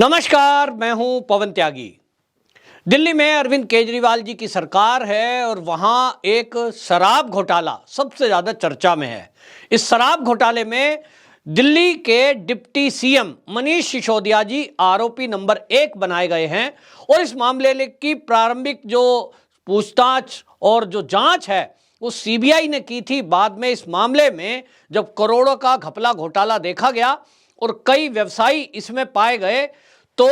नमस्कार, मैं हूं पवन त्यागी। दिल्ली में अरविंद केजरीवाल जी की सरकार है और वहां एक शराब घोटाला सबसे ज्यादा चर्चा में है। इस शराब घोटाले में दिल्ली के डिप्टी सीएम मनीष सिसोदिया जी आरोपी नंबर 1 बनाए गए हैं और इस मामले की प्रारंभिक जो पूछताछ और जो जांच है वो सीबीआई ने की थी। बाद में इस मामले में जब करोड़ों का घपला घोटाला देखा गया और कई व्यवसायी इसमें पाए गए तो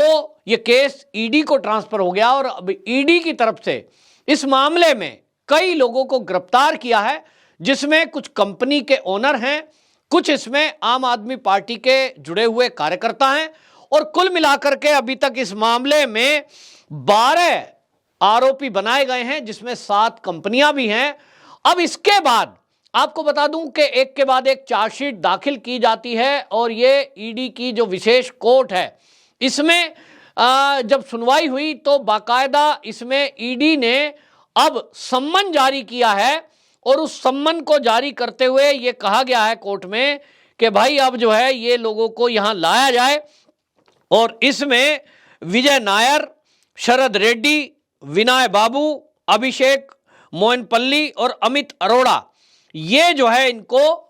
ये केस ईडी को ट्रांसफर हो गया और अब ईडी की तरफ से इस मामले में कई लोगों को गिरफ्तार किया है, जिसमें कुछ कंपनी के ओनर हैं, कुछ इसमें आम आदमी पार्टी के जुड़े हुए कार्यकर्ता हैं और कुल मिलाकर के अभी तक इस मामले में 12 आरोपी बनाए गए हैं, जिसमें 7 कंपनियां भी हैं। अब इसके बाद आपको बता दूं कि एक के बाद एक चार्जशीट दाखिल की जाती है और ये ईडी की जो विशेष कोर्ट है इसमें जब सुनवाई हुई तो बाकायदा इसमें ईडी ने अब सम्मन जारी किया है और उस सम्मन को जारी करते हुए ये कहा गया है कोर्ट में कि भाई अब जो है ये लोगों को यहां लाया जाए और इसमें विजय नायर, शरद रेड्डी, विनय बाबू, अभिषेक मोइनपल्ली और अमित अरोड़ा, ये जो है इनको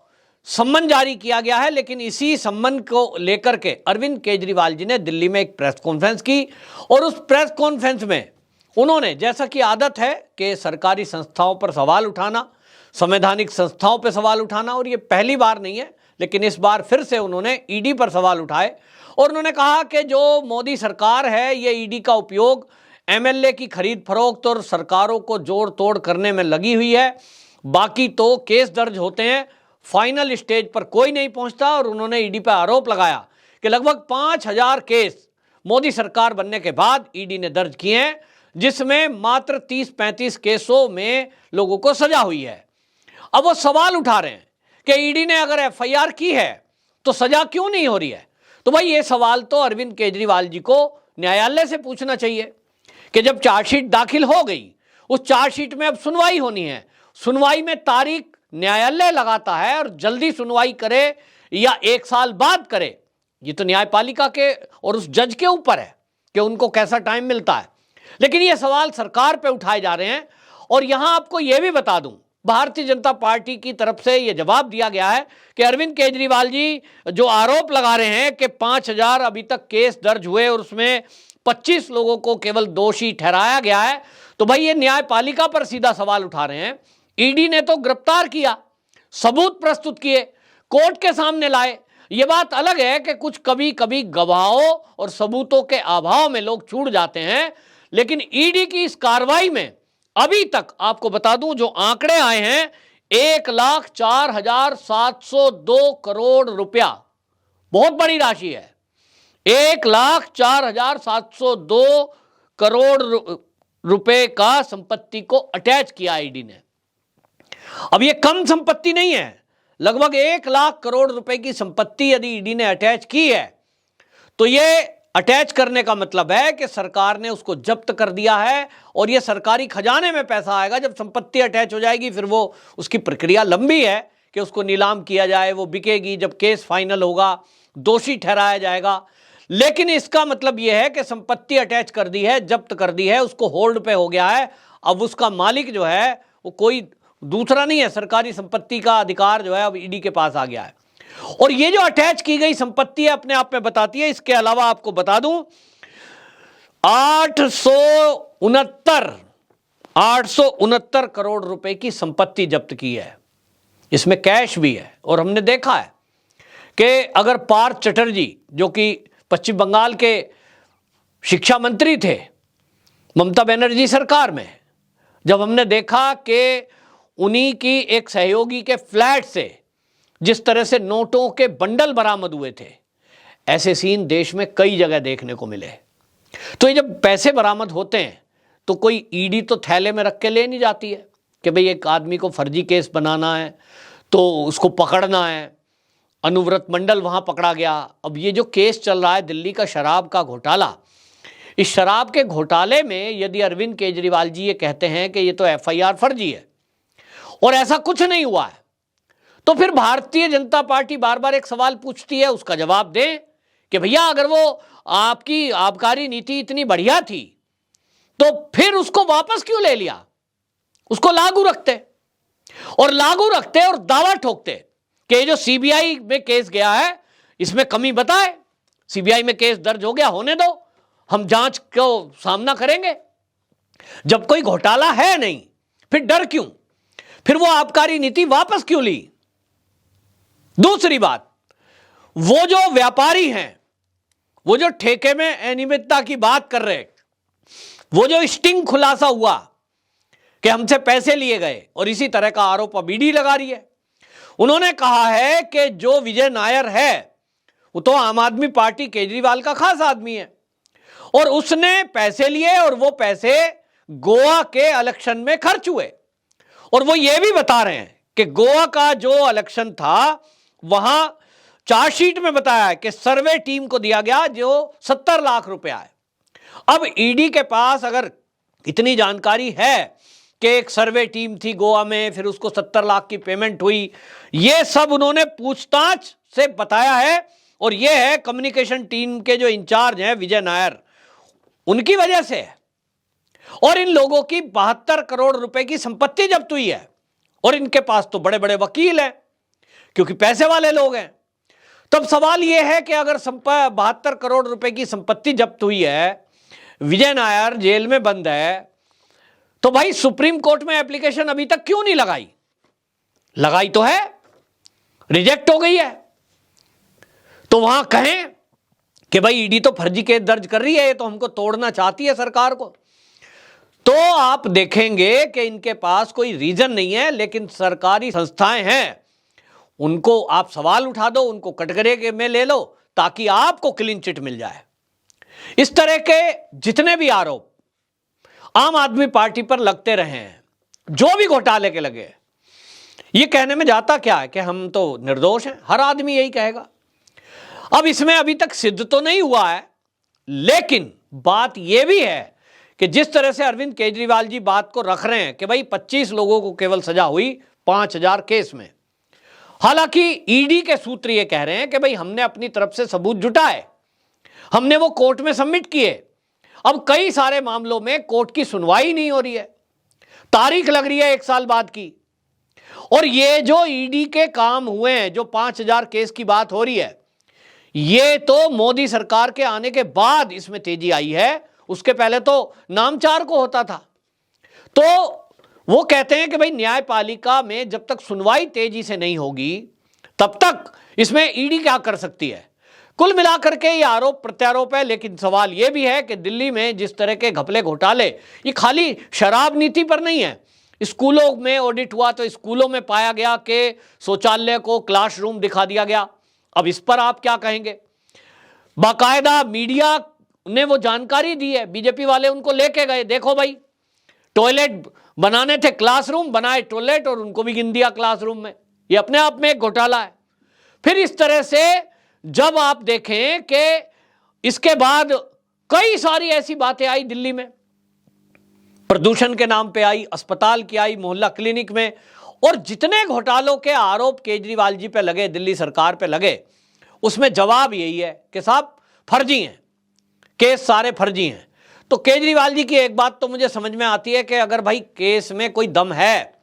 सम्मन जारी किया गया है। लेकिन इसी सम्मन को लेकर के अरविंद केजरीवाल जी ने दिल्ली में एक प्रेस कॉन्फ्रेंस की और उस प्रेस कॉन्फ्रेंस में उन्होंने, जैसा कि आदत है कि सरकारी संस्थाओं पर सवाल उठाना, संवैधानिक संस्थाओं पर सवाल उठाना, और ये पहली बार नहीं है लेकिन इस बार फिर से उन्होंने ईडी पर सवाल उठाए और उन्होंने कहा कि जो मोदी सरकार है ये ईडी का उपयोग एमएलए की खरीद फरोख्त और सरकारों को जोड़ तोड़ करने में लगी हुई है। बाकी तो केस दर्ज होते हैं, फाइनल स्टेज पर कोई नहीं पहुंचता। और उन्होंने ईडी पर आरोप लगाया कि लगभग 5000 केस मोदी सरकार बनने के बाद ईडी ने दर्ज किए हैं, जिसमें मात्र 30-35 केसों में लोगों को सजा हुई है। अब वो सवाल उठा रहे हैं कि ईडी ने अगर एफआईआर की है तो सजा क्यों नहीं हो रही है। तो भाई ये सवाल तो अरविंद केजरीवाल जी को न्यायालय से पूछना चाहिए कि जब चार्जशीट दाखिल हो गई, उस चार्जशीट में अब सुनवाई होनी है, सुनवाई में तारीख न्यायालय लगाता है और जल्दी सुनवाई करे या 1 साल बाद करे, ये तो न्यायपालिका के और उस जज के ऊपर है कि उनको कैसा टाइम मिलता है। लेकिन ये सवाल सरकार पे उठाए जा रहे हैं और यहां आपको यह भी बता दूं, भारतीय जनता पार्टी की तरफ से यह जवाब दिया गया है कि अरविंद केजरीवाल जी जो आरोप लगा रहे हैं कि 5000 अभी तक केस दर्ज हुए और उसमें 25 लोगों को केवल दोषी ठहराया गया है, तो भाई ये न्यायपालिका पर सीधा सवाल उठा रहे हैं। ईडी ने तो गिरफ्तार किया, सबूत प्रस्तुत किए, कोर्ट के सामने लाए। यह बात अलग है कि कुछ कभी कभी गवाहों और सबूतों के अभाव में लोग छूट जाते हैं, लेकिन ईडी की इस कार्रवाई में अभी तक आपको बता दूं जो आंकड़े आए हैं, 1,04,702 करोड़ रुपया, बहुत बड़ी राशि है। 1,04,702 करोड़ रुपए का संपत्ति को अटैच किया ईडी ने। अब ये कम संपत्ति नहीं है, लगभग 1 लाख करोड़ रुपए की संपत्ति यदि ईडी ने अटैच की है तो ये अटैच करने का मतलब है कि सरकार ने उसको जब्त कर दिया है और ये सरकारी खजाने में पैसा आएगा। जब संपत्ति अटैच हो जाएगी फिर वो उसकी प्रक्रिया लंबी है कि उसको नीलाम किया जाए, वो बिकेगी, जब केस फाइनल होगा दोषी ठहराया जाएगा। लेकिन इसका मतलब यह है कि संपत्ति अटैच कर दी है, जब्त कर दी है, उसको होल्ड पे हो गया है। अब उसका मालिक जो है वो कोई दूसरा नहीं है, सरकारी संपत्ति का अधिकार जो है अब ईडी के पास आ गया है। और ये जो अटैच की गई संपत्ति है अपने आप में बताती है। इसके अलावा आपको बता दूं 869 करोड़ रुपए की संपत्ति जब्त की है, इसमें कैश भी है। और हमने देखा है कि अगर पार्थ चटर्जी जो कि पश्चिम बंगाल के शिक्षा मंत्री थे ममता बनर्जी सरकार में, जब हमने देखा कि उन्हीं की एक सहयोगी के फ्लैट से जिस तरह से नोटों के बंडल बरामद हुए थे, ऐसे सीन देश में कई जगह देखने को मिले। तो ये जब पैसे बरामद होते हैं तो कोई ईडी तो थैले में रख के ले नहीं जाती है कि भाई एक आदमी को फर्जी केस बनाना है तो उसको पकड़ना है। अनुव्रत मंडल वहां पकड़ा गया। अब ये जो केस चल रहा है दिल्ली का शराब का घोटाला, इस शराब के घोटाले में यदि अरविंद केजरीवाल जी ये कहते हैं कि ये तो एफआईआर फर्जी है और ऐसा कुछ नहीं हुआ है, तो फिर भारतीय जनता पार्टी बार बार एक सवाल पूछती है, उसका जवाब दें कि भैया अगर वो आपकी आबकारी नीति इतनी बढ़िया थी तो फिर उसको वापस क्यों ले लिया, उसको लागू रखते और दावा ठोकते कि ये जो सीबीआई में केस गया है इसमें कमी बताए, सीबीआई में केस दर्ज हो गया, होने दो, हम जांच को सामना करेंगे। जब कोई घोटाला है नहीं फिर डर क्यों, फिर वो आबकारी नीति वापस क्यों ली। दूसरी बात, वो जो व्यापारी हैं, वो जो ठेके में अनियमितता की बात कर रहे, वो जो स्टिंग खुलासा हुआ कि हमसे पैसे लिए गए और इसी तरह का आरोप अब ईडी लगा रही है। उन्होंने कहा है कि जो विजय नायर है वो तो आम आदमी पार्टी केजरीवाल का खास आदमी है और उसने पैसे लिए और वो पैसे गोवा के इलेक्शन में खर्च हुए। और वो ये भी बता रहे हैं कि गोवा का जो इलेक्शन था वहां चार्जशीट में बताया है कि सर्वे टीम को दिया गया जो 70 लाख रुपया है। अब ईडी के पास अगर इतनी जानकारी है कि एक सर्वे टीम थी गोवा में, फिर उसको 70 लाख की पेमेंट हुई, ये सब उन्होंने पूछताछ से बताया है। और ये है कम्युनिकेशन टीम के जो इंचार्ज हैं विजय नायर, उनकी वजह से है। और इन लोगों की 72 करोड़ रुपए की संपत्ति जब्त हुई है और इनके पास तो बड़े बड़े वकील हैं क्योंकि पैसे वाले लोग हैं। तब सवाल यह है कि अगर 72 करोड़ रुपए की संपत्ति जब्त हुई है, विजय नायर जेल में बंद है, तो भाई सुप्रीम कोर्ट में एप्लीकेशन अभी तक क्यों नहीं लगाई? लगाई तो है, रिजेक्ट हो गई है। तो वहां कहें कि भाई ईडी तो फर्जी केस दर्ज कर रही है, ये तो हमको तोड़ना चाहती है सरकार को, तो आप देखेंगे कि इनके पास कोई रीजन नहीं है। लेकिन सरकारी संस्थाएं हैं, उनको आप सवाल उठा दो, उनको कटघरे में ले लो ताकि आपको क्लीन चिट मिल जाए। इस तरह के जितने भी आरोप आम आदमी पार्टी पर लगते रहे हैं, जो भी घोटाले के लगे, ये कहने में जाता क्या है कि हम तो निर्दोष हैं, हर आदमी यही कहेगा। अब इसमें अभी तक सिद्ध तो नहीं हुआ है, लेकिन बात यह भी है कि जिस तरह से अरविंद केजरीवाल जी बात को रख रहे हैं कि भाई 25 लोगों को केवल सजा हुई 5000 केस में, हालांकि ईडी के सूत्र ये कह रहे हैं कि भाई हमने अपनी तरफ से सबूत जुटाए, हमने वो कोर्ट में सबमिट किए। अब कई सारे मामलों में कोर्ट की सुनवाई नहीं हो रही है, तारीख लग रही है 1 साल बाद की। और ये जो ईडी के काम हुए हैं, जो 5000 केस की बात हो रही है, ये तो मोदी सरकार के आने के बाद इसमें तेजी आई है, उसके पहले तो नामचार को होता था। तो वो कहते हैं कि भाई न्यायपालिका में जब तक सुनवाई तेजी से नहीं होगी तब तक इसमें ईडी क्या कर सकती है। कुल मिलाकर के ये आरोप प्रत्यारोप है। लेकिन सवाल ये भी है कि दिल्ली में जिस तरह के घपले घोटाले, ये खाली शराब नीति पर नहीं है। स्कूलों में ऑडिट हुआ तो स्कूलों में पाया गया कि शौचालय को क्लासरूम दिखा दिया गया। अब इस पर आप क्या कहेंगे? बाकायदा मीडिया ने वो जानकारी दी है, बीजेपी वाले उनको लेके गए, देखो भाई टॉयलेट बनाने थे, क्लासरूम बनाए टॉयलेट और उनको भी गिन दिया क्लासरूम में। ये अपने आप में एक घोटाला है। फिर इस तरह से जब आप देखें कि इसके बाद कई सारी ऐसी बातें आई दिल्ली में, प्रदूषण के नाम पे आई, अस्पताल की आई, मोहल्ला क्लिनिक में, और जितने घोटालों के आरोप केजरीवाल जी पे लगे, दिल्ली सरकार पे लगे, उसमें जवाब यही है कि साहब फर्जी हैं, केस सारे फर्जी हैं। तो केजरीवाल जी की एक बात तो मुझे समझ में आती है कि अगर भाई केस में कोई दम है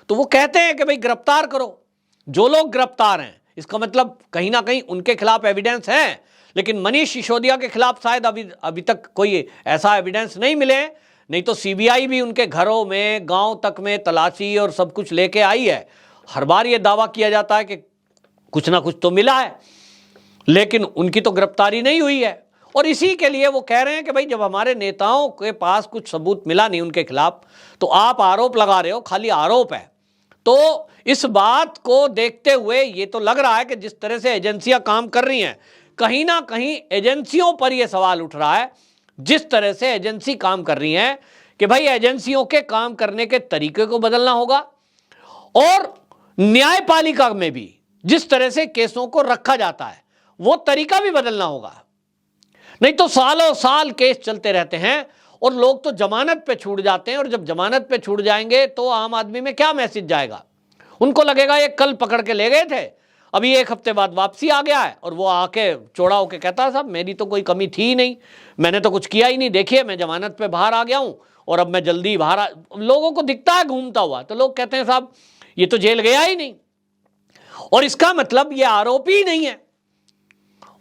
तो वो कहते हैं कि भाई गिरफ्तार करो जो लोग गिरफ्तार हैं। इसका मतलब कहीं ना कहीं उनके खिलाफ एविडेंस है, लेकिन मनीष सिसोदिया के खिलाफ शायद अभी तक कोई ऐसा एविडेंस नहीं मिले। नहीं तो सीबीआई भी उनके घरों में, गांव तक में तलाशी और सब कुछ लेके आई है। हर बार ये दावा किया जाता है कि कुछ ना कुछ तो मिला है, लेकिन उनकी तो गिरफ्तारी नहीं हुई है। और इसी के लिए वो कह रहे हैं कि भाई जब हमारे नेताओं के पास कुछ सबूत मिला नहीं उनके खिलाफ, तो आप आरोप लगा रहे हो, खाली आरोप है। तो इस बात को देखते हुए ये तो लग रहा है कि जिस तरह से एजेंसियां काम कर रही हैं, कहीं ना कहीं एजेंसियों पर यह सवाल उठ रहा है, जिस तरह से एजेंसी काम कर रही हैं, कि भाई एजेंसियों के काम करने के तरीके को बदलना होगा और न्यायपालिका में भी जिस तरह से केसों को रखा जाता है वो तरीका भी बदलना होगा। नहीं तो सालों साल केस चलते रहते हैं और लोग तो जमानत पे छूट जाते हैं, और जब जमानत पे छूट जाएंगे तो आम आदमी में क्या मैसेज जाएगा? उनको लगेगा ये कल पकड़ के ले गए थे, अभी 1 हफ्ते बाद वापसी आ गया है और वो आके चौड़ा होके कहता है साहब मेरी तो कोई कमी थी ही नहीं, मैंने तो कुछ किया ही नहीं, देखिए मैं जमानत पे बाहर आ गया हूं और अब मैं जल्दी बाहर लोगों को दिखता है घूमता हुआ, तो लोग कहते हैं साहब ये तो जेल गया ही नहीं, और इसका मतलब ये आरोपी ही नहीं है।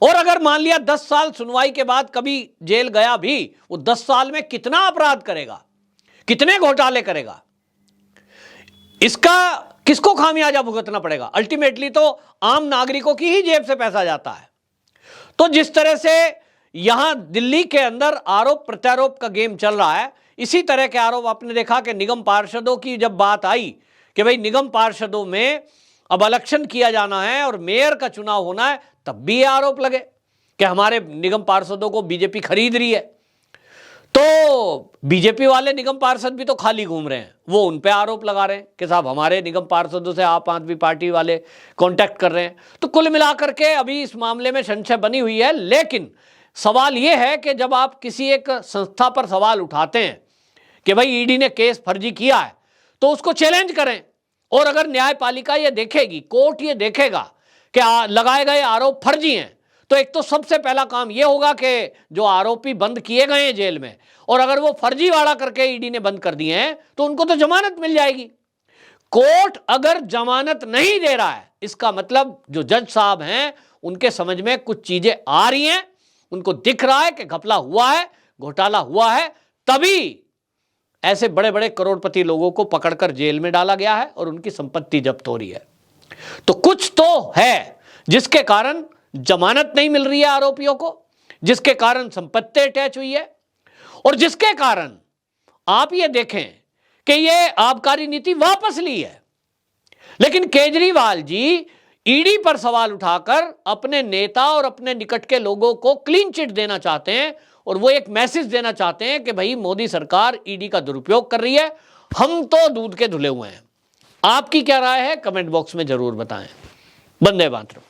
और अगर मान लिया 10 साल सुनवाई के बाद कभी जेल गया भी, वो 10 साल में कितना अपराध करेगा, कितने घोटाले करेगा, इसका किसको खामियाजा भुगतना पड़ेगा? अल्टीमेटली तो आम नागरिकों की ही जेब से पैसा जाता है। तो जिस तरह से यहां दिल्ली के अंदर आरोप प्रत्यारोप का गेम चल रहा है, इसी तरह के आरोप आपने देखा कि निगम पार्षदों की जब बात आई कि भाई निगम पार्षदों में अब इलेक्शन किया जाना है और मेयर का चुनाव होना है, तब भी ये आरोप लगे कि हमारे निगम पार्षदों को बीजेपी खरीद रही है। तो बीजेपी वाले निगम पार्षद भी तो खाली घूम रहे हैं, वो उन पे आरोप लगा रहे हैं कि साहब हमारे निगम पार्षदों से आप आदमी पार्टी वाले कांटेक्ट कर रहे हैं। तो कुल मिलाकर के अभी इस मामले में संशय बनी हुई है। लेकिन सवाल यह है कि जब आप किसी एक संस्था पर सवाल उठाते हैं कि भाई ईडी ने केस फर्जी किया है, तो उसको चैलेंज करें। और अगर न्यायपालिका ये देखेगी, कोर्ट ये देखेगा कि लगाए गए आरोप फर्जी हैं, तो एक तो सबसे पहला काम यह होगा कि जो आरोपी बंद किए गए हैं जेल में, और अगर वो फर्जीवाड़ा करके ईडी ने बंद कर दिए हैं, तो उनको तो जमानत मिल जाएगी। कोर्ट अगर जमानत नहीं दे रहा है, इसका मतलब जो जज साहब हैं उनके समझ में कुछ चीजें आ रही हैं, उनको दिख रहा है कि घपला हुआ है, घोटाला हुआ है, तभी ऐसे बड़े बड़े करोड़पति लोगों को पकड़कर जेल में डाला गया है और उनकी संपत्ति जब्त हो रही है। तो कुछ तो है जिसके कारण जमानत नहीं मिल रही है आरोपियों को, जिसके कारण संपत्ति अटैच हुई है, और जिसके कारण आप ये देखें कि ये आबकारी नीति वापस ली है। लेकिन केजरीवाल जी ईडी पर सवाल उठाकर अपने नेता और अपने निकट के लोगों को क्लीन चिट देना चाहते हैं, और वो एक मैसेज देना चाहते हैं कि भाई मोदी सरकार ईडी का दुरुपयोग कर रही है, हम तो दूध के धुले हुए हैं। आपकी क्या राय है? कमेंट बॉक्स में जरूर बताएं। वंदे मातरम।